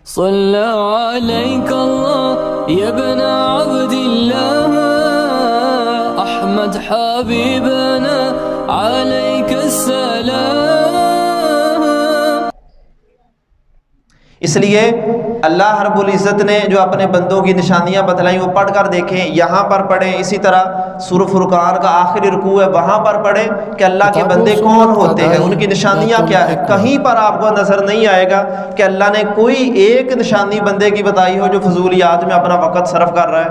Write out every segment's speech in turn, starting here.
صلى عليك الله يا ابن عبد الله أحمد حبيبنا عليك السلام. اس لیے اللہ رب العزت نے جو اپنے بندوں کی نشانیاں بتلائیں وہ پڑھ کر دیکھیں، یہاں پر پڑھیں. اسی طرح سورہ فرقان کا آخری رکوع ہے، وہاں پر پڑھیں کہ اللہ کے بندے کون ہوتے ہیں، ان کی نشانیاں کیا ہے. کہیں پر آپ کو نظر نہیں آئے گا کہ اللہ نے کوئی ایک نشانی بندے کی بتائی ہو جو فضولیات میں اپنا وقت صرف کر رہا ہے.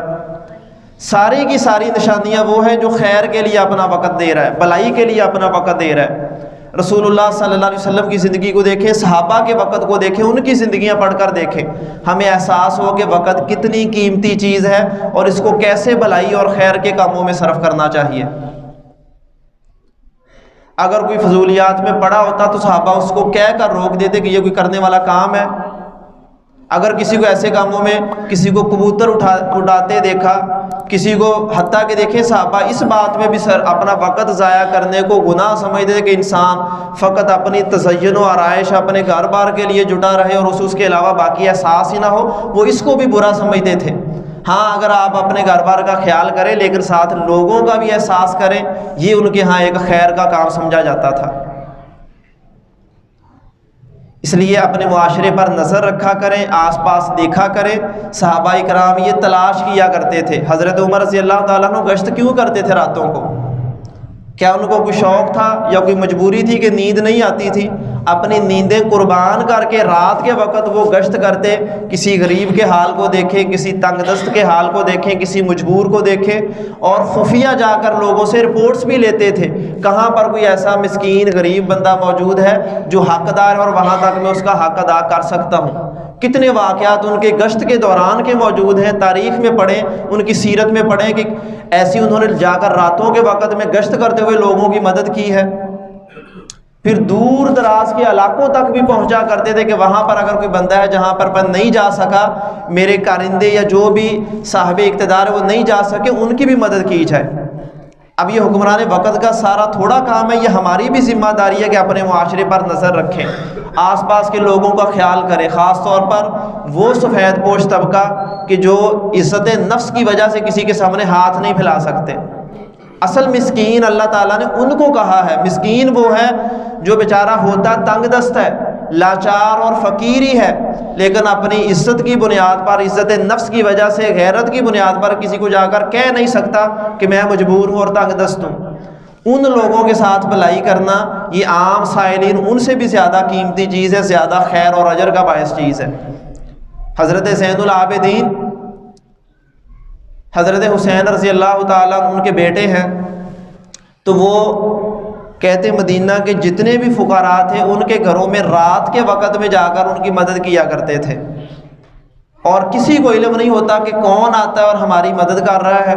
ساری کی ساری نشانیاں وہ ہیں جو خیر کے لیے اپنا وقت دے رہا ہے، بھلائی کے لیے اپنا وقت دے رہا ہے. رسول اللہ صلی اللہ علیہ وسلم کی زندگی کو دیکھیں، صحابہ کے وقت کو دیکھیں، ان کی زندگیاں پڑھ کر دیکھیں. ہمیں احساس ہو کہ وقت کتنی قیمتی چیز ہے اور اس کو کیسے بھلائی اور خیر کے کاموں میں صرف کرنا چاہیے. اگر کوئی فضولیات میں پڑا ہوتا تو صحابہ اس کو کہہ کر روک دیتے کہ یہ کوئی کرنے والا کام ہے. اگر کسی کو ایسے کاموں میں کسی کو کبوتر اڑاتے دیکھا، کسی کو حتیٰ کہ دیکھیں صحابہ اس بات میں بھی اپنا وقت ضائع کرنے کو گناہ سمجھتے تھے کہ انسان فقط اپنی تزین و آرائش اپنے گھر بار کے لیے جٹا رہے اور اس کے علاوہ باقی احساس ہی نہ ہو، وہ اس کو بھی برا سمجھتے تھے. ہاں اگر آپ اپنے گھر بار کا خیال کریں لیکن ساتھ لوگوں کا بھی احساس کریں، یہ ان کے ہاں ایک خیر کا کام سمجھا جاتا تھا. اس لیے اپنے معاشرے پر نظر رکھا کریں، آس پاس دیکھا کریں. صحابہ کرام یہ تلاش کیا کرتے تھے. حضرت عمر رضی اللہ تعالیٰ عنہ گشت کیوں کرتے تھے راتوں کو؟ کیا ان کو کوئی شوق تھا یا کوئی مجبوری تھی کہ نیند نہیں آتی تھی؟ اپنی نیندیں قربان کر کے رات کے وقت وہ گشت کرتے، کسی غریب کے حال کو دیکھیں، کسی تنگ دست کے حال کو دیکھیں، کسی مجبور کو دیکھیں، اور خفیہ جا کر لوگوں سے رپورٹس بھی لیتے تھے کہاں پر کوئی ایسا مسکین غریب بندہ موجود ہے جو حقدار ہے اور وہاں تک میں اس کا حق ادا کر سکتا ہوں. کتنے واقعات ان کے گشت کے دوران کے موجود ہیں. تاریخ میں پڑھیں، ان کی سیرت میں پڑھیں کہ ایسی انہوں نے جا کر راتوں کے وقت میں گشت کرتے ہوئے لوگوں کی مدد کی ہے. پھر دور دراز کے علاقوں تک بھی پہنچا کرتے تھے کہ وہاں پر اگر کوئی بندہ ہے جہاں پر نہیں جا سکا، میرے کارندے یا جو بھی صاحب اقتدار ہے وہ نہیں جا سکے، ان کی بھی مدد کی جائے. اب یہ حکمران وقت کا سارا تھوڑا کام ہے، یہ ہماری بھی ذمہ داری ہے کہ اپنے معاشرے پر نظر رکھیں، آس پاس کے لوگوں کا خیال کریں، خاص طور پر وہ سفید پوش طبقہ کہ جو عزت نفس کی وجہ سے کسی کے سامنے ہاتھ نہیں پھیلا سکتے. اصل مسکین اللہ تعالیٰ نے ان کو کہا ہے. مسکین وہ ہے جو بیچارہ ہوتا تنگ دست ہے، لاچار اور فقیر ہی ہے، لیکن اپنی عزت کی بنیاد پر، عزت نفس کی وجہ سے، غیرت کی بنیاد پر کسی کو جا کر کہہ نہیں سکتا کہ میں مجبور ہوں اور تنگ دست ہوں. ان لوگوں کے ساتھ بھلائی کرنا یہ عام سائلین ان سے بھی زیادہ قیمتی چیز ہے، زیادہ خیر اور اجر کا باعث چیز ہے. حضرت زین العابدین حضرت حسین رضی اللہ تعالیٰ ان کے بیٹے ہیں، تو وہ کہتے مدینہ کے جتنے بھی فقراء تھے ان کے گھروں میں رات کے وقت میں جا کر ان کی مدد کیا کرتے تھے، اور کسی کو علم نہیں ہوتا کہ کون آتا ہے اور ہماری مدد کر رہا ہے.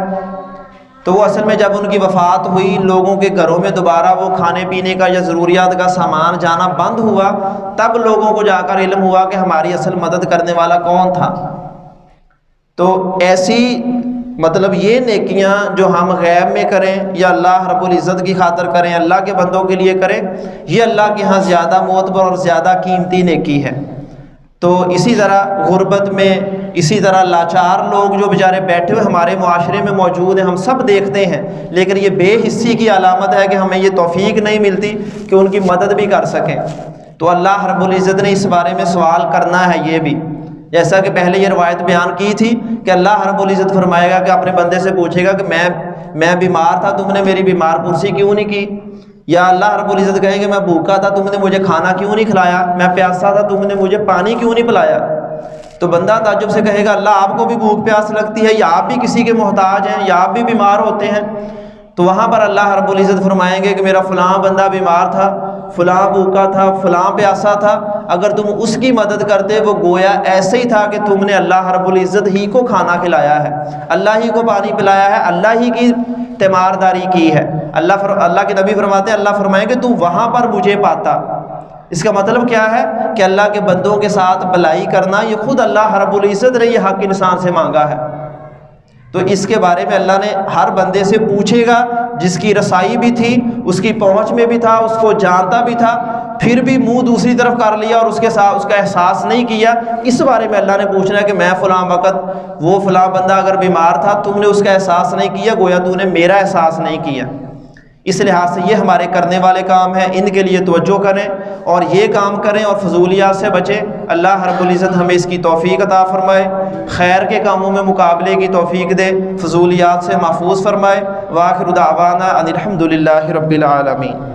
تو وہ اصل میں جب ان کی وفات ہوئی، لوگوں کے گھروں میں دوبارہ وہ کھانے پینے کا یا ضروریات کا سامان جانا بند ہوا، تب لوگوں کو جا کر علم ہوا کہ ہماری اصل مدد کرنے والا کون تھا. تو ایسی مطلب یہ نیکیاں جو ہم غیب میں کریں یا اللہ رب العزت کی خاطر کریں، اللہ کے بندوں کے لیے کریں، یہ اللہ کے ہاں زیادہ معتبر اور زیادہ قیمتی نیکی ہے. تو اسی طرح غربت میں، اسی طرح لاچار لوگ جو بیچارے بیٹھے ہوئے ہمارے معاشرے میں موجود ہیں، ہم سب دیکھتے ہیں، لیکن یہ بے حسی کی علامت ہے کہ ہمیں یہ توفیق نہیں ملتی کہ ان کی مدد بھی کر سکیں. تو اللہ رب العزت نے اس بارے میں سوال کرنا ہے. یہ بھی جیسا کہ پہلے یہ روایت بیان کی تھی کہ اللہ رب العزت فرمائے گا کہ اپنے بندے سے پوچھے گا کہ میں بیمار تھا، تم نے میری بیمار پرسی کیوں نہیں کی؟ یا اللہ رب العزت کہیں گے میں بھوکا تھا، تم نے مجھے کھانا کیوں نہیں کھلایا؟ میں پیاسا تھا، تم نے مجھے پانی کیوں نہیں پلایا؟ تو بندہ تعجب سے کہے گا اللہ آپ کو بھی بھوک پیاس لگتی ہے، یا آپ بھی کسی کے محتاج ہیں، یا آپ بھی بیمار ہوتے ہیں؟ تو وہاں پر اللہ رب العزت فرمائیں گے کہ میرا فلاں بندہ بیمار تھا، فلاں بھوکا تھا، فلاں پیاسا تھا، اگر تم اس کی مدد کرتے وہ گویا ایسے ہی تھا کہ تم نے اللہ رب العزت ہی کو کھانا کھلایا ہے، اللہ ہی کو پانی پلایا ہے، اللہ ہی کی تیمارداری کی ہے. اللہ کے نبی فرماتے ہیں، اللہ فرمائیں کہ تو وہاں پر مجھے پاتا. اس کا مطلب کیا ہے کہ اللہ کے بندوں کے ساتھ بھلائی کرنا یہ خود اللہ رب العزت نے یہ حق انسان سے مانگا ہے. تو اس کے بارے میں اللہ نے ہر بندے سے پوچھے گا جس کی رسائی بھی تھی، اس کی پہنچ میں بھی تھا، اس کو جانتا بھی تھا. پھر بھی منہ دوسری طرف کر لیا اور اس کے ساتھ اس کا احساس نہیں کیا، اس بارے میں اللہ نے پوچھنا ہے کہ میں فلاں وقت وہ فلاں بندہ اگر بیمار تھا تم نے اس کا احساس نہیں کیا، گویا تو نے میرا احساس نہیں کیا۔ اس لحاظ سے یہ ہمارے کرنے والے کام ہیں، ان کے لیے توجہ کریں اور یہ کام کریں اور فضولیات سے بچیں۔ اللہ رب العزت ہمیں اس کی توفیق عطا فرمائے، خیر کے کاموں میں مقابلے کی توفیق دے، فضولیات سے محفوظ فرمائے۔ وآخر دعوانا ان الحمد للہ رب العالمین۔